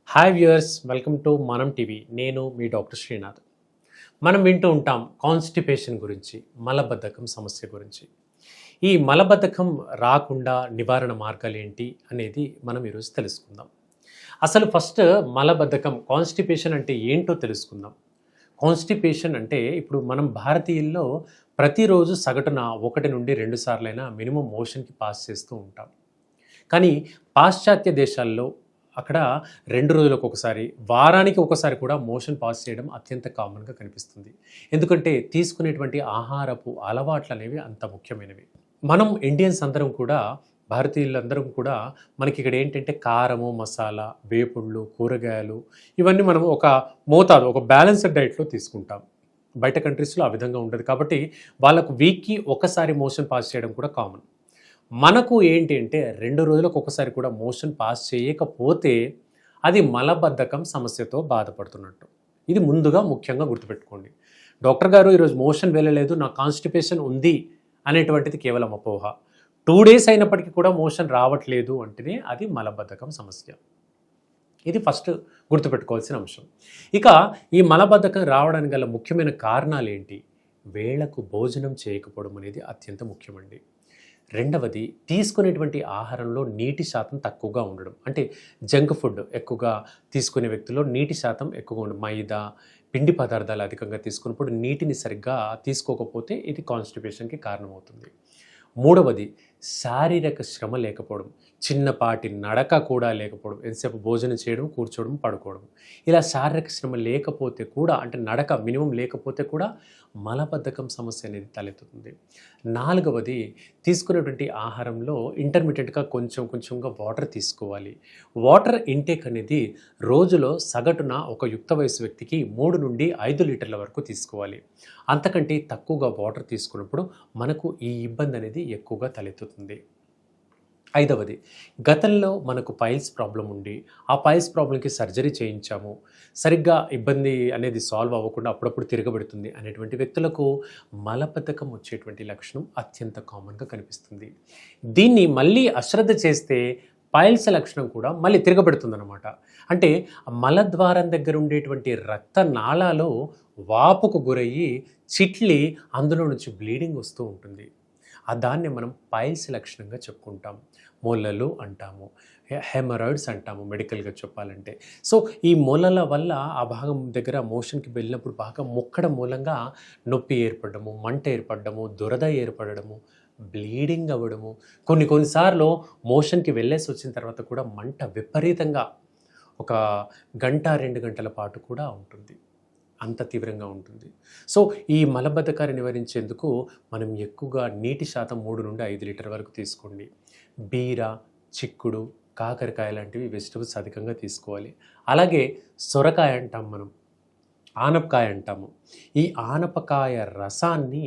Hi viewers, welcome to మనం TV. నేను మీ doctor Srinath. మనం వింటూ ఉంటాం కాన్స్టిపేషన్ గురించి, మలబద్ధకం సమస్య గురించి. ఈ మలబద్ధకం రాకుండా నివారణ మార్గాలు ఏంటి అనేది మనం ఈరోజు తెలుసుకుందాం. అసలు ఫస్ట్ మలబద్ధకం కాన్స్టిపేషన్ అంటే ఏంటో తెలుసుకుందాం. కాన్స్టిపేషన్ అంటే ఇప్పుడు మనం భారతీయుల్లో ప్రతిరోజు సగటున 1 నుండి 2 సార్లైనా మినిమం మోషన్కి పాస్ చేస్తూ ఉంటాం. కానీ పాశ్చాత్య దేశాల్లో అక్కడ 2 రోజులకు ఒకసారి, వారానికి ఒకసారి కూడా మోషన్ పాస్ చేయడం అత్యంత కామన్‌గా కనిపిస్తుంది. ఎందుకంటే తీసుకునేటువంటి ఆహారపు అలవాట్లనేవి అంత ముఖ్యమైనవి. మనం ఇండియన్స్ అందరం కూడా, భారతీయులందరం కూడా మనకిక్కడ ఏంటంటే కారము, మసాలా, వేపుళ్ళు, కూరగాయలు ఇవన్నీ మనం ఒక మోతాదు, ఒక బ్యాలెన్స్డ్ డైట్‌లో తీసుకుంటాం. బయట కంట్రీస్‌లో ఆ విధంగా ఉండదు. కాబట్టి వాళ్ళకు వీక్‌కి ఒకసారి మోషన్ పాస్ చేయడం కూడా కామన్. మనకు ఏంటి అంటే 2 రోజులకు ఒకసారి కూడా మోషన్ పాస్ చేయకపోతే అది మలబద్ధకం సమస్యతో బాధపడుతున్నట్టు. ఇది ముందుగా ముఖ్యంగా గుర్తుపెట్టుకోండి. డాక్టర్ గారు ఈరోజు మోషన్ వెళ్ళలేదు, నాకు కాన్స్టిపేషన్ ఉంది అనేటువంటిది కేవలం అపోహ. 2 డేస్ అయినప్పటికీ కూడా మోషన్ రావట్లేదు అంటేనే అది మలబద్ధకం సమస్య. ఇది ఫస్ట్ గుర్తుపెట్టుకోవాల్సిన అంశం. ఇక ఈ మలబద్ధకం రావడానికి గల ముఖ్యమైన కారణాలు ఏంటి? వేళకు భోజనం చేయకపోవడం అనేది అత్యంత ముఖ్యమండి. రెండవది, తీసుకునేటువంటి ఆహారంలో నీటి శాతం తక్కువగా ఉండడం. అంటే జంక్ ఫుడ్ ఎక్కువగా తీసుకునే వ్యక్తుల్లో నీటి శాతం ఎక్కువగా ఉండడం. మైదా, పిండి పదార్థాలు అధికంగా తీసుకున్నప్పుడు నీటిని సరిగ్గా తీసుకోకపోతే ఇది కాన్స్టిపేషన్కి కారణమవుతుంది. మూడవది, శారీరక శ్రమ లేకపోవడం. చిన్నపాటి నడక కూడా లేకపోవడం. ఎంతసేపు భోజనం చేయడం, కూర్చోవడం, పడుకోవడం. ఇలా శారీరక శ్రమ లేకపోతే కూడా, అంటే నడక మినిమం లేకపోతే కూడా మలబద్ధకం సమస్య అనేది తలెత్తుతుంది. నాలుగవది, తీసుకునేటువంటి ఆహారంలో ఇంటర్మీడియట్గా కొంచెంగా వాటర్ తీసుకోవాలి. వాటర్ ఇంటేక్ అనేది రోజులో సగటున ఒక యుక్త వయసు వ్యక్తికి 3 నుండి 5 లీటర్ల వరకు తీసుకోవాలి. అంతకంటే తక్కువగా వాటర్ తీసుకున్నప్పుడు మనకు ఈ ఇబ్బంది అనేది ఎక్కువగా తలెత్తుతుంది. ఐదవది, గతంలో మనకు పైల్స్ ప్రాబ్లం ఉండి, ఆ పైల్స్ ప్రాబ్లంకి సర్జరీ చేయించాము, సరిగ్గా ఇబ్బంది అనేది సాల్వ్ అవ్వకుండా అప్పుడప్పుడు తిరగబెడుతుంది అనేటువంటి వ్యక్తులకు మలబద్ధకం వచ్చేటువంటి లక్షణం అత్యంత కామన్గా కనిపిస్తుంది. దీన్ని మళ్ళీ అశ్రద్ధ చేస్తే పైల్స్ లక్షణం కూడా మళ్ళీ తిరగబెడుతుందన్నమాట. అంటే మలద్వారం దగ్గర ఉండేటువంటి రక్తనాళాలో వాపుకు గురయ్యి చిట్లి అందులో నుంచి బ్లీడింగ్ వస్తూ ఉంటుంది. దాన్ని మనం పైల్స్ లక్షణంగా చెప్పుకుంటాం. మొలలు అంటాము, హెమరాయిడ్స్ అంటాము మెడికల్గా చెప్పాలంటే. సో ఈ మొలల వల్ల ఆ భాగం దగ్గర మోషన్కి వెళ్ళినప్పుడు బాగా మొక్కడం మూలంగా నొప్పి ఏర్పడము, మంట ఏర్పడము, దురద ఏర్పడము, బ్లీడింగ్ అవ్వడము, కొన్నిసార్లు మోషన్కి వెళ్ళేసి వచ్చిన తర్వాత కూడా మంట విపరీతంగా ఒక గంట 2 గంటల పాటు కూడా ఉంటుంది. అంత తీవ్రంగా ఉంటుంది. సో ఈ మలబద్ధకాన్ని నివారించేందుకు మనం ఎక్కువగా నీటి శాతం 3 నుండి 5 లీటర్ వరకు తీసుకోండి. బీర, చిక్కుడు, కాకరకాయ లాంటివి వెజిటబుల్స్ అధికంగా తీసుకోవాలి. అలాగే సొరకాయ అంటాం మనం, ఆనపకాయ అంటాము. ఈ ఆనపకాయ రసాన్ని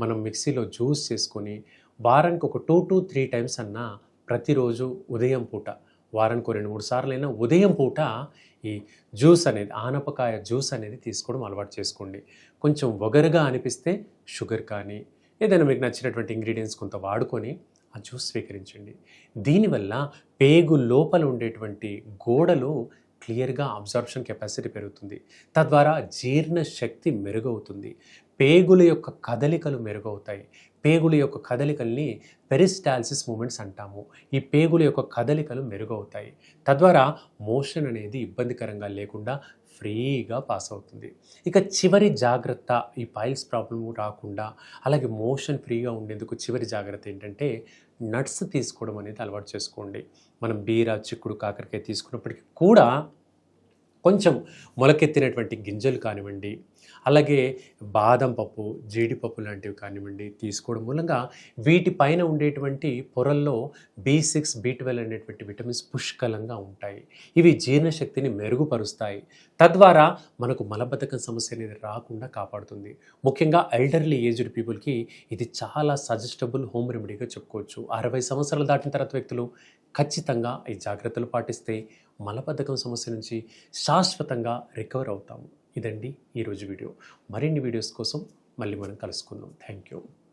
మనం మిక్సీలో జ్యూస్ చేసుకొని వారానికి ఒక 2-3 టైమ్స్ అన్నా ప్రతిరోజు ఉదయం పూట, వారానికి 2-3 సార్లైనా ఉదయం పూట ఈ జ్యూస్ అనేది, ఆనపకాయ జ్యూస్ అనేది తీసుకోవడం అలవాటు చేసుకోండి. కొంచెం వగరుగా అనిపిస్తే షుగర్ కానీ ఏదైనా మీకు నచ్చినటువంటి ఇంగ్రీడియంట్స్ కొంత వాడుకొని ఆ జ్యూస్ స్వీకరించండి. దీనివల్ల పేగు లోపల ఉండేటువంటి గోడలు క్లియర్గా అబ్జార్ప్షన్ కెపాసిటీ పెరుగుతుంది. తద్వారా జీర్ణ శక్తి మెరుగవుతుంది. పేగుల యొక్క కదలికలు మెరుగవుతాయి. పేగుల యొక్క కదలికల్ని పెరిస్టాల్సిస్ మూమెంట్స్ అంటాము. ఈ పేగుల యొక్క కదలికలు మెరుగవుతాయి. తద్వారా మోషన్ అనేది ఇబ్బందికరంగా లేకుండా ఫ్రీగా పాస్ అవుతుంది. ఇక చివరి జాగ్రత్త, ఈ పైల్స్ ప్రాబ్లమ్ రాకుండా అలాగే మోషన్ ఫ్రీగా ఉండేందుకు చివరి జాగ్రత్త ఏంటంటే నట్స్ తీసుకోవడం అనేది అలవాటు చేసుకోండి. మనం బీర, చిక్కుడు, కాకరకాయ తీసుకున్నప్పటికీ కూడా కొంచెం మొలకెత్తినటువంటి గింజలు కానివ్వండి, అలాగే బాదం పప్పు, జీడిపప్పు లాంటివి కానివ్వండి తీసుకోవడం మూలంగా వీటిపైన ఉండేటువంటి పొరల్లో B6, B12 అనేటువంటి విటమిన్స్ పుష్కలంగా ఉంటాయి. ఇవి జీర్ణశక్తిని మెరుగుపరుస్తాయి. తద్వారా మనకు మలబద్ధకం సమస్య అనేది రాకుండా కాపాడుతుంది. ముఖ్యంగా ఎల్డర్లీ ఏజ్డ్ పీపుల్కి ఇది చాలా సజెస్టబుల్ హోమ్ రెమెడీగా చెప్పుకోవచ్చు. 60 సంవత్సరాలు దాటిన తర్వాత వ్యక్తులు ఖచ్చితంగా ఈ జాగ్రత్తలు పాటిస్తే మలబద్ధకం సమస్య నుంచి శాశ్వతంగా రికవర్ అవుతాము. ఇదండి ఈరోజు వీడియో. మరిన్ని వీడియోస్ కోసం మళ్ళీ మనం కలుసుకుందాం. Thank you.